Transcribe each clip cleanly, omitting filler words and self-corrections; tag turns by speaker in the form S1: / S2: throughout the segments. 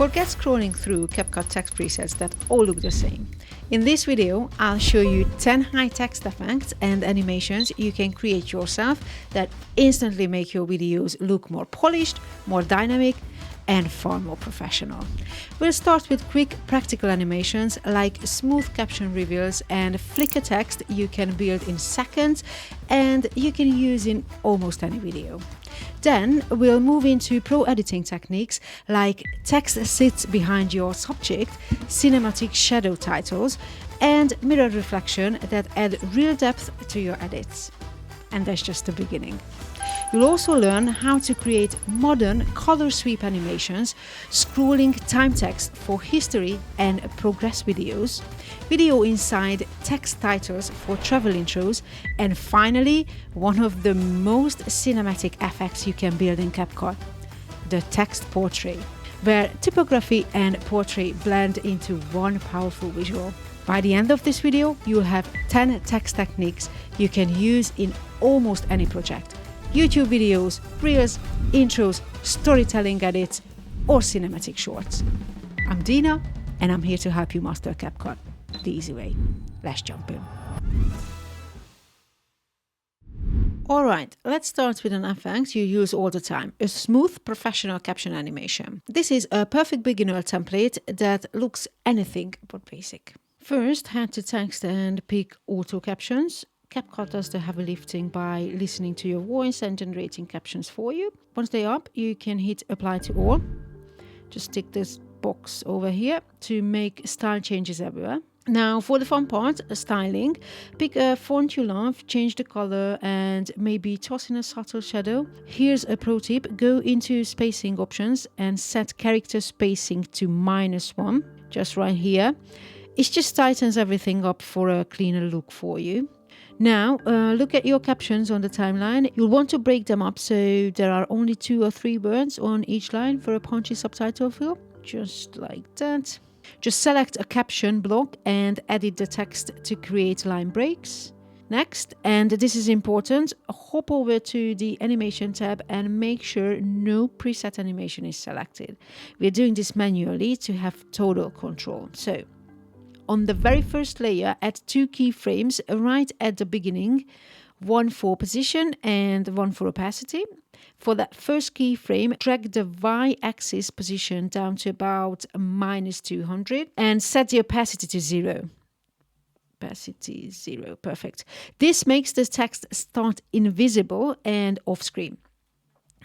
S1: Forget scrolling through CapCut text presets that all look the same. In this video, I'll show you 10 high text effects and animations you can create yourself that instantly make your videos look more polished, more dynamic, and far more professional. We'll start with quick practical animations like smooth caption reveals and flicker text you can build in seconds and you can use in almost any video. Then we'll move into pro editing techniques like text sits behind your subject, cinematic shadow titles, and mirror reflection that add real depth to your edits. And that's just the beginning. You'll also learn how to create modern color sweep animations, scrolling time text for history and progress videos, video inside text titles for travel intros, and finally, one of the most cinematic effects you can build in CapCut, the text portrait, where typography and portrait blend into one powerful visual. By the end of this video, you'll have 10 text techniques you can use in almost any project. YouTube videos, reels, intros, storytelling edits, or cinematic shorts. I'm Dina, and I'm here to help you master CapCut the easy way. Let's jump in. Alright, let's start with an effect you use all the time, a smooth professional caption animation. This is a perfect beginner template that looks anything but basic. First, head to text and pick auto captions. CapCut does the heavy lifting by listening to your voice and generating captions for you. Once they're up, you can hit apply to all. Just tick this box over here to make style changes everywhere. Now for the fun part, styling, pick a font you love, change the color and maybe toss in a subtle shadow. Here's a pro tip, go into spacing options and set character spacing to -1, just right here. It just tightens everything up for a cleaner look for you. Now, look at your captions on the timeline. You'll want to break them up so there are only 2 or 3 words on each line for a punchy subtitle fill. Just like that. Just select a caption block and edit the text to create line breaks. Next, and this is important, hop over to the animation tab and make sure no preset animation is selected. We're doing this manually to have total control. So, on the very first layer, add 2 keyframes right at the beginning, one for position and one for opacity. For that first keyframe, drag the y-axis position down to about -200 and set the opacity to 0. Opacity 0, perfect. This makes the text start invisible and off-screen.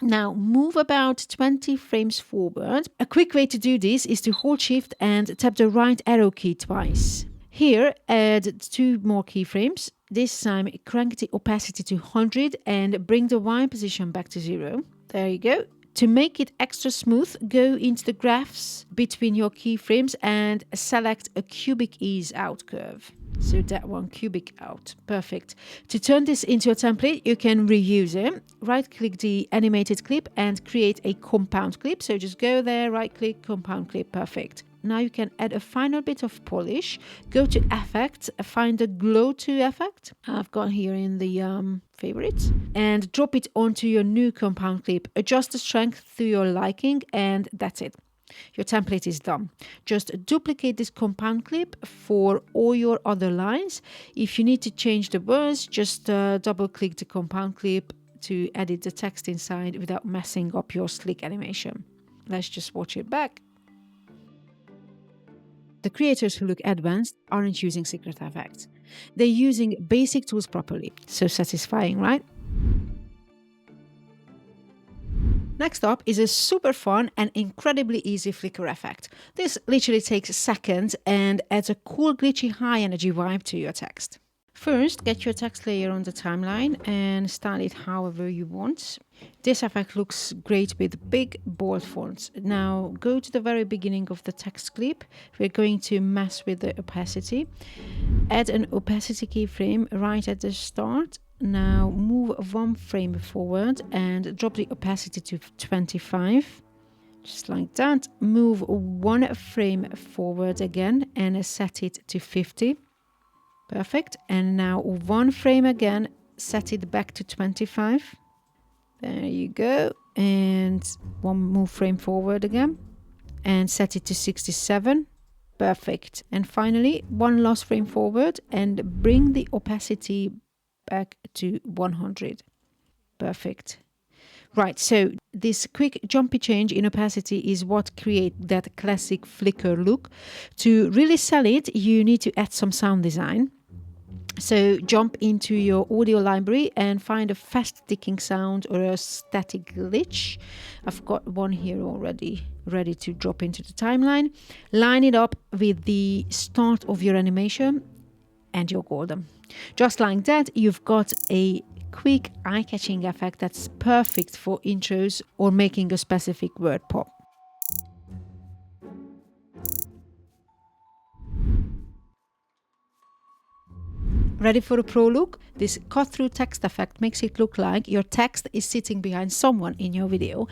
S1: Now move about 20 frames forward. A quick way to do this is to hold shift and tap the right arrow key twice. Here add 2 more keyframes. This time crank the opacity to 100 and bring the Y position back to 0. There you go. To make it extra smooth, go into the graphs between your keyframes and select a cubic ease out curve. So that one, cubic out. Perfect. To turn this into a template, you can reuse it. Right-click the animated clip and create a compound clip. So just go there, right-click, compound clip. Perfect. Now you can add a final bit of polish. Go to Effects, find the Glow to effect. I've got here in the favorites. And drop it onto your new compound clip. Adjust the strength to your liking and that's it. Your template is done. Just duplicate this compound clip for all your other lines. If you need to change the words, just double click the compound clip to edit the text inside without messing up your slick animation. Let's just watch it back. The creators who look advanced aren't using secret effects. They're using basic tools properly. So satisfying, right? Next up is a super fun and incredibly easy flicker effect. This literally takes seconds and adds a cool glitchy high energy vibe to your text. First, get your text layer on the timeline and style it however you want. This effect looks great with big bold fonts. Now go to the very beginning of the text clip. We're going to mess with the opacity. Add an opacity keyframe right at the start. Now move 1 frame forward and drop the opacity to 25. Just like that. Move 1 frame forward again and set it to 50. Perfect. And now 1 frame again, set it back to 25. There you go. And 1 more frame forward again. and set it to 67. Perfect. And finally, one last frame forward and bring the opacity back to 100. Perfect. Right, so this quick jumpy change in opacity is what creates that classic flicker look. To really sell it, you need to add some sound design. So jump into your audio library and find a fast ticking sound or a static glitch. I've got one here already ready to drop into the timeline. Line it up with the start of your animation and you're golden. Just like that, you've got a quick eye-catching effect that's perfect for intros or making a specific word pop. Ready for a pro look? This cut-through text effect makes it look like your text is sitting behind someone in your video,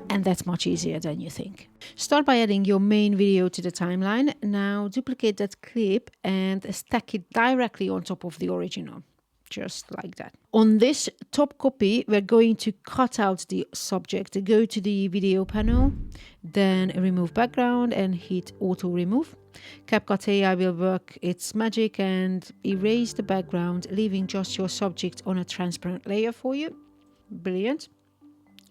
S1: and that's much easier than you think. Start by adding your main video to the timeline. Now duplicate that clip and stack it directly on top of the original. Just like that. On this top copy, we're going to cut out the subject. Go to the video panel, then remove background and hit auto remove. CapCut AI will work its magic and erase the background, leaving just your subject on a transparent layer for you. Brilliant.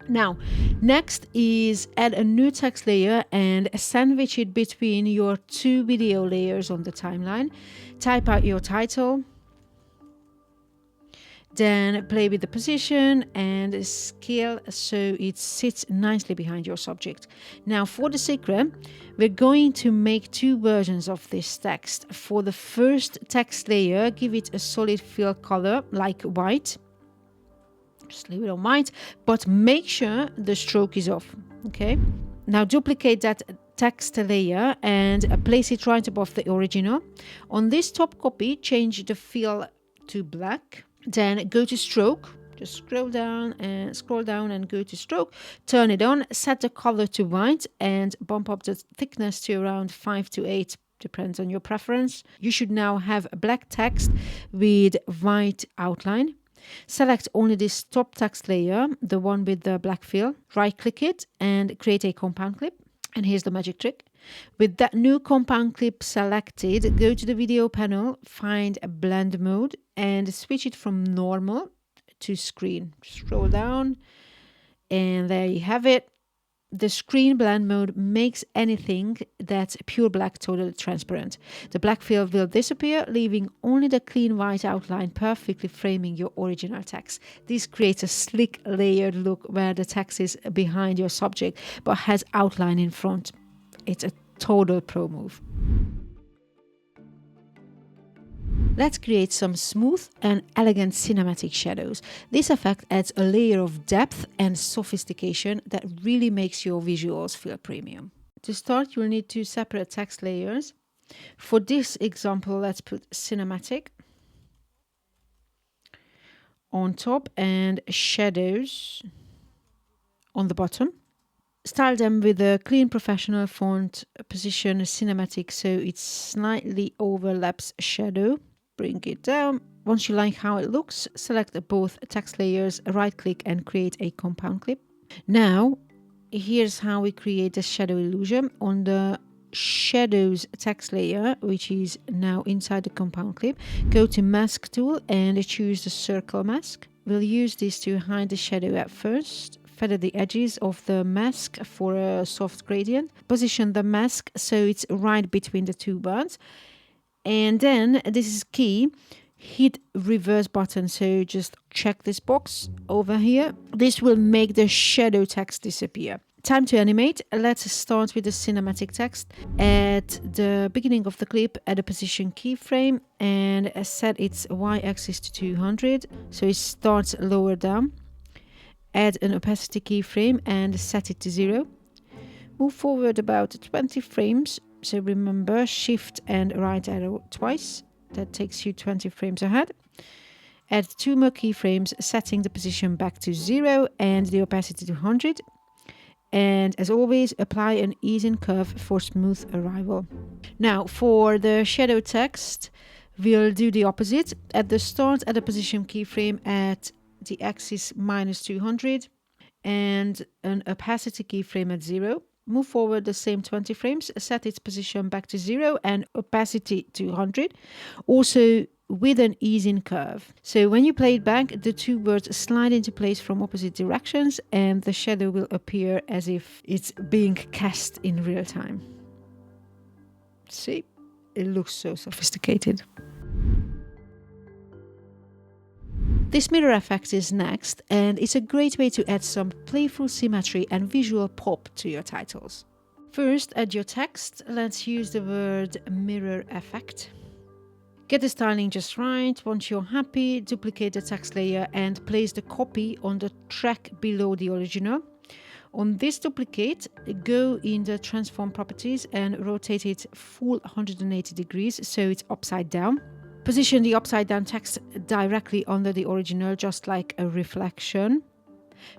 S1: Now, next is add a new text layer and sandwich it between your two video layers on the timeline. Type out your title. Then play with the position and scale so it sits nicely behind your subject. Now for the secret, we're going to make two versions of this text. For the first text layer, give it a solid fill color like white. Just leave it on white, but make sure the stroke is off. Okay. Now duplicate that text layer and place it right above the original. On this top copy, change the fill to black. Then go to stroke, just scroll down and go to stroke, turn it on, set the color to white and bump up the thickness to around 5 to 8, depends on your preference. You should now have black text with white outline. Select only this top text layer, the one with the black fill, right click it and create a compound clip. And here's the magic trick. With that new compound clip selected, go to the video panel, find a blend mode and switch it from normal to screen. Scroll down and there you have it. The screen blend mode makes anything that's pure black totally transparent. The black fill will disappear, leaving only the clean white outline perfectly framing your original text. This creates a slick layered look where the text is behind your subject but has outline in front. It's a total pro move. Let's create some smooth and elegant cinematic shadows. This effect adds a layer of depth and sophistication that really makes your visuals feel premium. To start, you'll need two separate text layers. For this example, let's put cinematic on top and shadows on the bottom. Style them with a clean professional font, position cinematic so it slightly overlaps shadow. Bring it down. Once you like how it looks, select both text layers, right click and create a compound clip. Now, here's how we create a shadow illusion. On the shadows text layer, which is now inside the compound clip, go to mask tool and choose the circle mask. We'll use this to hide the shadow at first. Feather the edges of the mask for a soft gradient. Position the mask so it's right between the two birds. And then, this is key, hit reverse button. So just check this box over here. This will make the shadow text disappear. Time to animate. Let's start with the cinematic text. At the beginning of the clip, add a position keyframe and set its y-axis to 200. So it starts lower down. Add an opacity keyframe and set it to 0. Move forward about 20 frames. So remember, shift and right arrow twice. That takes you 20 frames ahead. Add 2 more keyframes, setting the position back to 0 and the opacity to 100. And as always, apply an ease in curve for smooth arrival. Now for the shadow text, we'll do the opposite. At the start, add a position keyframe at the axis -200 and an opacity keyframe at 0. Move forward the same 20 frames, set its position back to 0 and opacity to 100. Also with an easing curve. So when you play it back, the two words slide into place from opposite directions and the shadow will appear as if it's being cast in real time. See? It looks so sophisticated. This mirror effect is next, and it's a great way to add some playful symmetry and visual pop to your titles. First, add your text. Let's use the word mirror effect. Get the styling just right. Once you're happy, duplicate the text layer and place the copy on the track below the original. On this duplicate, go in the transform properties and rotate it full 180 degrees so it's upside down. Position the upside down text directly under the original, just like a reflection.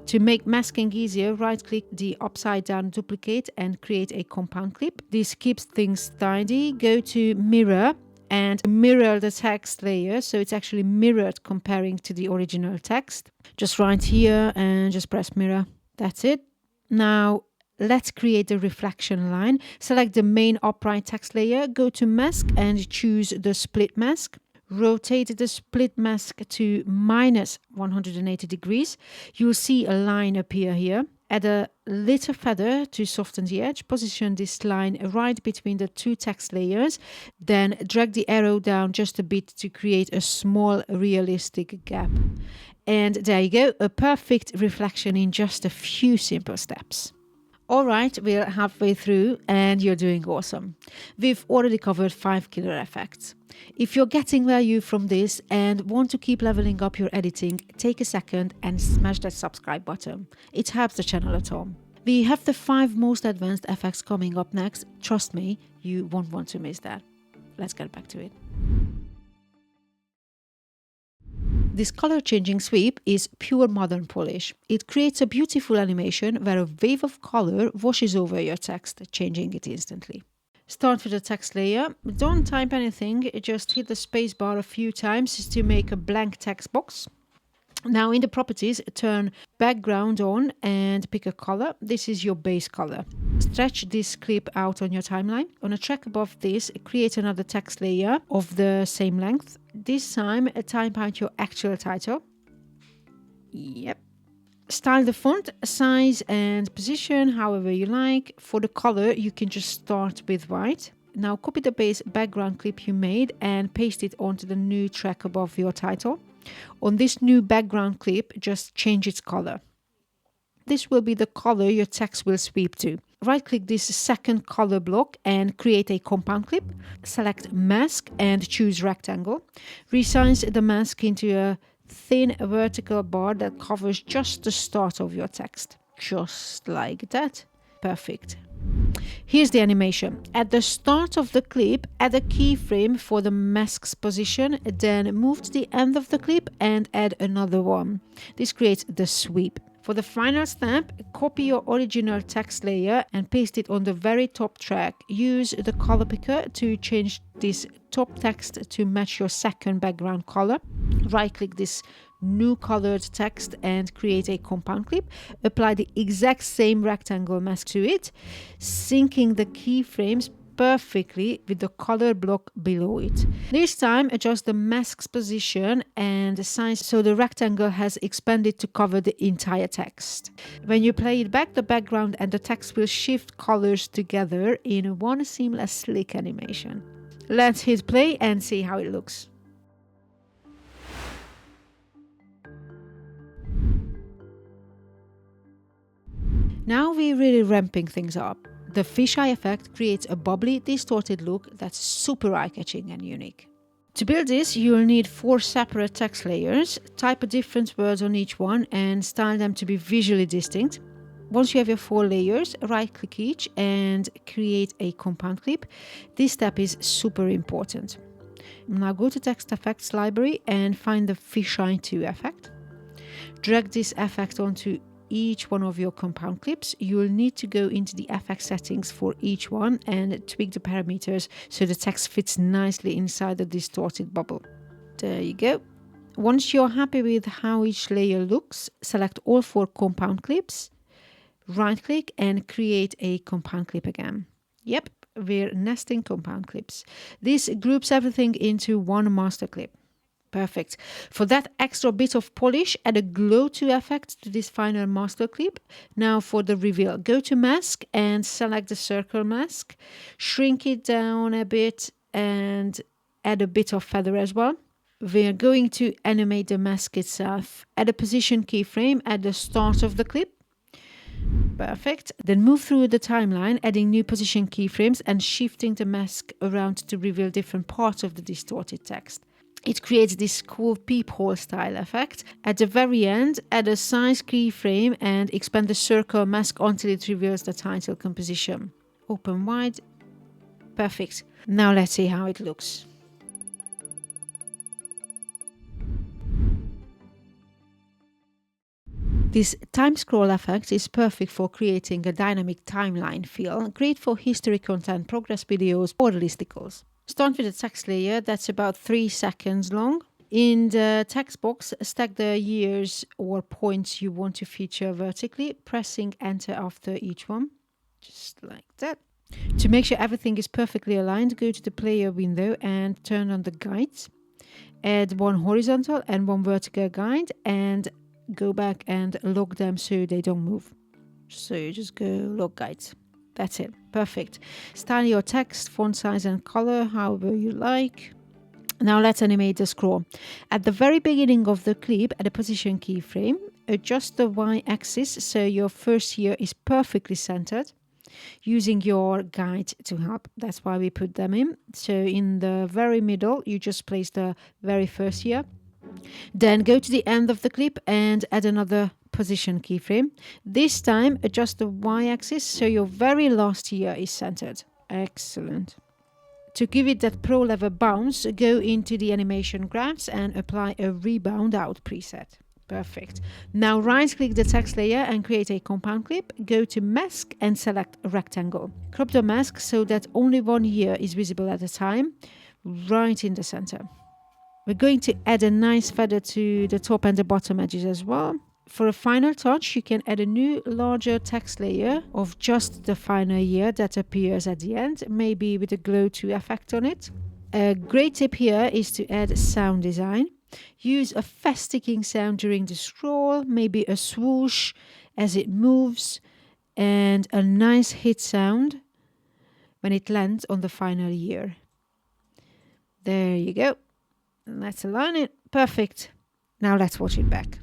S1: To make masking easier, right-click the upside down duplicate and create a compound clip. This keeps things tidy. Go to mirror and mirror the text layer so it's actually mirrored comparing to the original text. Just right here and just press mirror. That's it. Now let's create the reflection line. Select the main upright text layer, go to mask and choose the split mask. Rotate the split mask to minus 180 degrees. You'll see a line appear here. Add a little feather to soften the edge. Position this line right between the two text layers. Then drag the arrow down just a bit to create a small realistic gap. And there you go, a perfect reflection in just a few simple steps. Alright, we're halfway through and you're doing awesome. We've already covered 5 killer effects. If you're getting value from this and want to keep leveling up your editing, take a second and smash that subscribe button. It helps the channel a ton. We have the 5 most advanced effects coming up next. Trust me, you won't want to miss that. Let's get back to it. This color changing sweep is pure modern polish. It creates a beautiful animation where a wave of color washes over your text, changing it instantly. Start with the text layer. Don't type anything, just hit the space bar a few times to make a blank text box. Now in the properties, turn background on and pick a color. This is your base color. Stretch this clip out on your timeline. On a track above this, create another text layer of the same length. This time, type out your actual title. Yep. Style the font, size and position however you like. For the color, you can just start with white. Now copy the base background clip you made and paste it onto the new track above your title. On this new background clip, just change its color. This will be the color your text will sweep to. Right-click this second color block and create a compound clip. Select mask and choose rectangle. Resize the mask into a thin vertical bar that covers just the start of your text. Just like that. Perfect. Here's the animation. At the start of the clip, add a keyframe for the mask's position, then move to the end of the clip and add another one. This creates the sweep. For the final step, copy your original text layer and paste it on the very top track. Use the color picker to change this top text to match your second background color. Right-click this new colored text and create a compound clip. Apply the exact same rectangle mask to it, syncing the keyframes perfectly with the color block below it. This time, adjust the mask's position and the size so the rectangle has expanded to cover the entire text. When you play it back, the background and the text will shift colors together in one seamless, slick animation. Let's hit play and see how it looks. Now we're really ramping things up. The fisheye effect creates a bubbly, distorted look that's super eye-catching and unique. To build this, you'll need 4 separate text layers. Type a different word on each one and style them to be visually distinct. Once you have your 4 layers, right-click each and create a compound clip. This step is super important. Now go to Text Effects library and find the Fisheye 2 effect. Drag this effect onto each one of your compound clips. You will need to go into the effect settings for each one and tweak the parameters so the text fits nicely inside the distorted bubble. There you go. Once you're happy with how each layer looks, select all 4 compound clips, right click and create a compound clip again. Yep, we're nesting compound clips. This groups everything into one master clip. Perfect. For that extra bit of polish, add a glow to effect to this final master clip. Now for the reveal, go to mask and select the circle mask, shrink it down a bit and add a bit of feather as well. We're going to animate the mask itself. Add a position keyframe at the start of the clip. Perfect. Then move through the timeline, adding new position keyframes and shifting the mask around to reveal different parts of the distorted text. It creates this cool peephole style effect. At the very end, add a size keyframe and expand the circle mask until it reveals the title composition. Open wide. Perfect. Now let's see how it looks. This time scroll effect is perfect for creating a dynamic timeline feel, great for history content, progress videos, or listicles. Start with a text layer that's about 3 seconds long. In the text box, stack the years or points you want to feature vertically, pressing enter after each one, just like that. To make sure everything is perfectly aligned, go to the player window and turn on the guides. Add one horizontal and one vertical guide and go back and lock them so they don't move. So you just go lock guides. That's it. Perfect. Style your text, font size and color however you like. Now let's animate the scroll. At the very beginning of the clip, add a position keyframe. Adjust the y-axis so your first year is perfectly centered, using your guide to help. That's why we put them in. So in the very middle, you just place the very first year. Then go to the end of the clip and add another position keyframe. This time adjust the y-axis so your very last year is centered. Excellent. To give it that pro level bounce, go into the animation graphs and apply a rebound out preset. Perfect. Now right click the text layer and create a compound clip. Go to mask and select a rectangle. Crop the mask so that only one year is visible at a time, right in the center. We're going to add a nice feather to the top and the bottom edges as well. For a final touch, you can add a new larger text layer of just the final year that appears at the end, maybe with a glow 2 effect on it. A great tip here is to add sound design. Use a fast sticking sound during the scroll, maybe a swoosh as it moves, and a nice hit sound when it lands on the final year. There you go. Let's align it. Perfect. Now let's watch it back.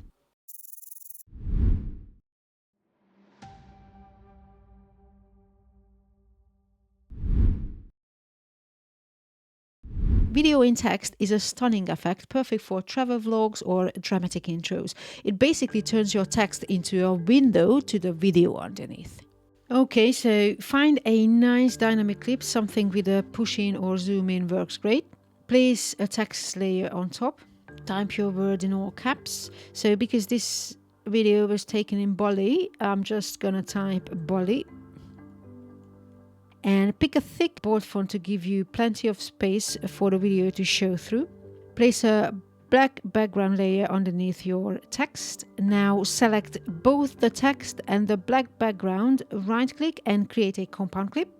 S1: Video in text is a stunning effect, perfect for travel vlogs or dramatic intros. It basically turns your text into a window to the video underneath. Okay, so find a nice dynamic clip, something with a push in or zoom in works great. Place a text layer on top. Type your word in all caps. So because this video was taken in Bali, I'm just gonna type Bali. And pick a thick bold font to give you plenty of space for the video to show through. Place a black background layer underneath your text. Now select both the text and the black background, right click and create a compound clip.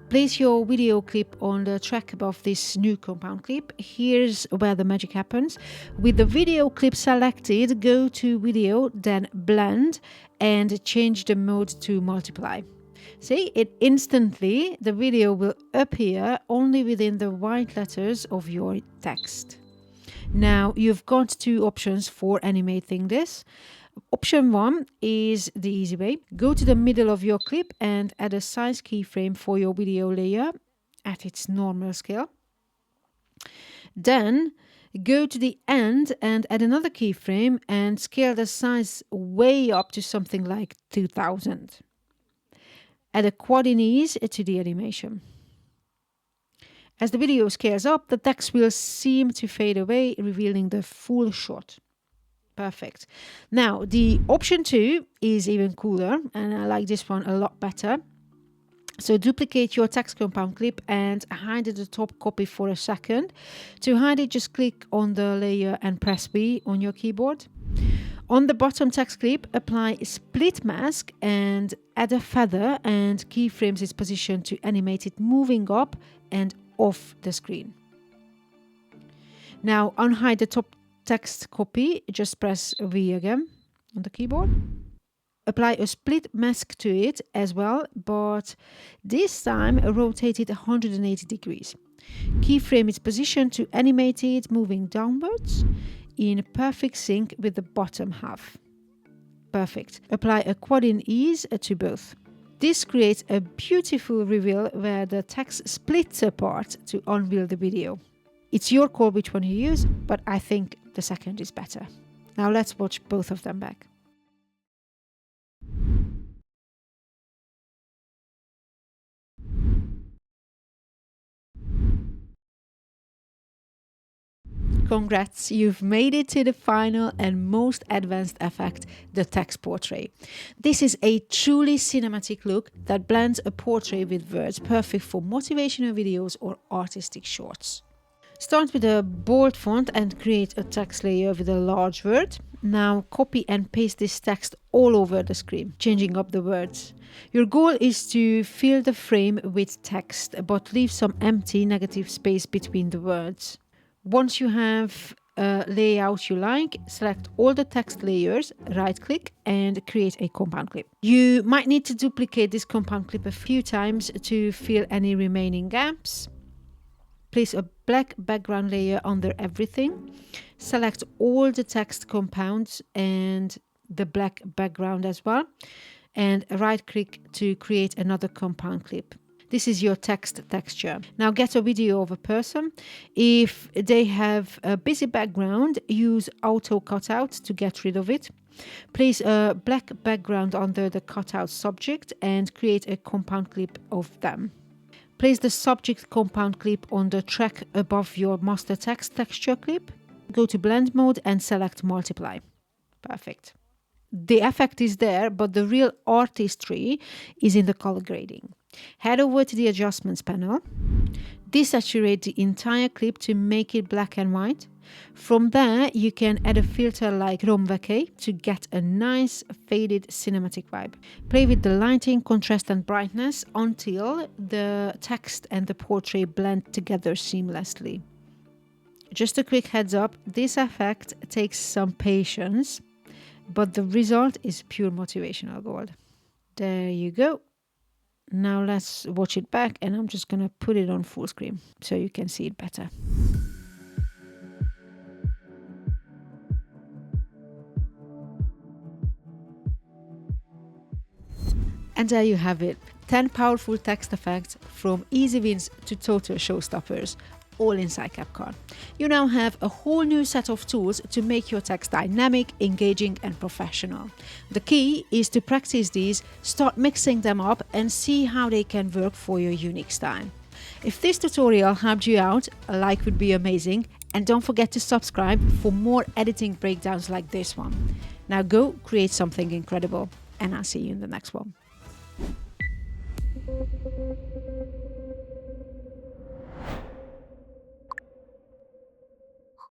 S1: Place your video clip on the track above this new compound clip. Here's where the magic happens. With the video clip selected, go to video, then blend and change the mode to multiply. See, it instantly, the video will appear only within the white letters of your text. Now you've got 2 options for animating this. Option 1 is the easy way. Go to the middle of your clip and add a size keyframe for your video layer at its normal scale. Then go to the end and add another keyframe and scale the size way up to something like 2000. Add a quad in ease to the animation. As the video scales up, the text will seem to fade away, revealing the full shot. Perfect. Now, the option 2 is even cooler, and I like this one a lot better. So duplicate your text compound clip and hide the top copy for a second. To hide it, just click on the layer and press B on your keyboard. On the bottom text clip, apply split mask and add a feather and keyframes its position to animate it moving up and off the screen. Now unhide the top text copy, just press V again on the keyboard. Apply a split mask to it as well, but this time rotate it 180 degrees. Keyframe its position to animate it moving downwards in perfect sync with the bottom half. Perfect. Apply a quad in ease to both. This creates a beautiful reveal where the text splits apart to unveil the video. It's your call which one you use, but I think the second is better. Now let's watch both of them back. Congrats, you've made it to the final and most advanced effect, the text portrait. This is a truly cinematic look that blends a portrait with words, perfect for motivational videos or artistic shorts. Start with a bold font and create a text layer with a large word. Now copy and paste this text all over the screen, changing up the words. Your goal is to fill the frame with text, but leave some empty negative space between the words. Once you have a layout you like, select all the text layers, right-click and create a compound clip. You might need to duplicate this compound clip a few times to fill any remaining gaps. Place a black background layer under everything. Select all the text compounds and the black background as well. And right-click to create another compound clip. This is your text texture. Now get a video of a person. If they have a busy background, use auto cutout to get rid of it. Place a black background under the cutout subject and create a compound clip of them. Place the subject compound clip on the track above your master text texture clip. Go to blend mode and select multiply. Perfect. The effect is there, but the real artistry is in the color grading. Head over to the adjustments panel. Desaturate the entire clip to make it black and white. From there, you can add a filter like 𝗏𝗥𝗘 to get a nice faded cinematic vibe. Play with the lighting, contrast and brightness until the text and the portrait blend together seamlessly. Just a quick heads up, this effect takes some patience, but the result is pure motivational gold. There you go. Now let's watch it back, and I'm just gonna put it on full screen so you can see it better. And there you have it, 10 powerful text effects from easy wins to total showstoppers, all inside CapCut. You now have a whole new set of tools to make your text dynamic, engaging and professional. The key is to practice these, start mixing them up and see how they can work for your unique style. If this tutorial helped you out, a like would be amazing, and don't forget to subscribe for more editing breakdowns like this one. Now go create something incredible, and I'll see you in the next one.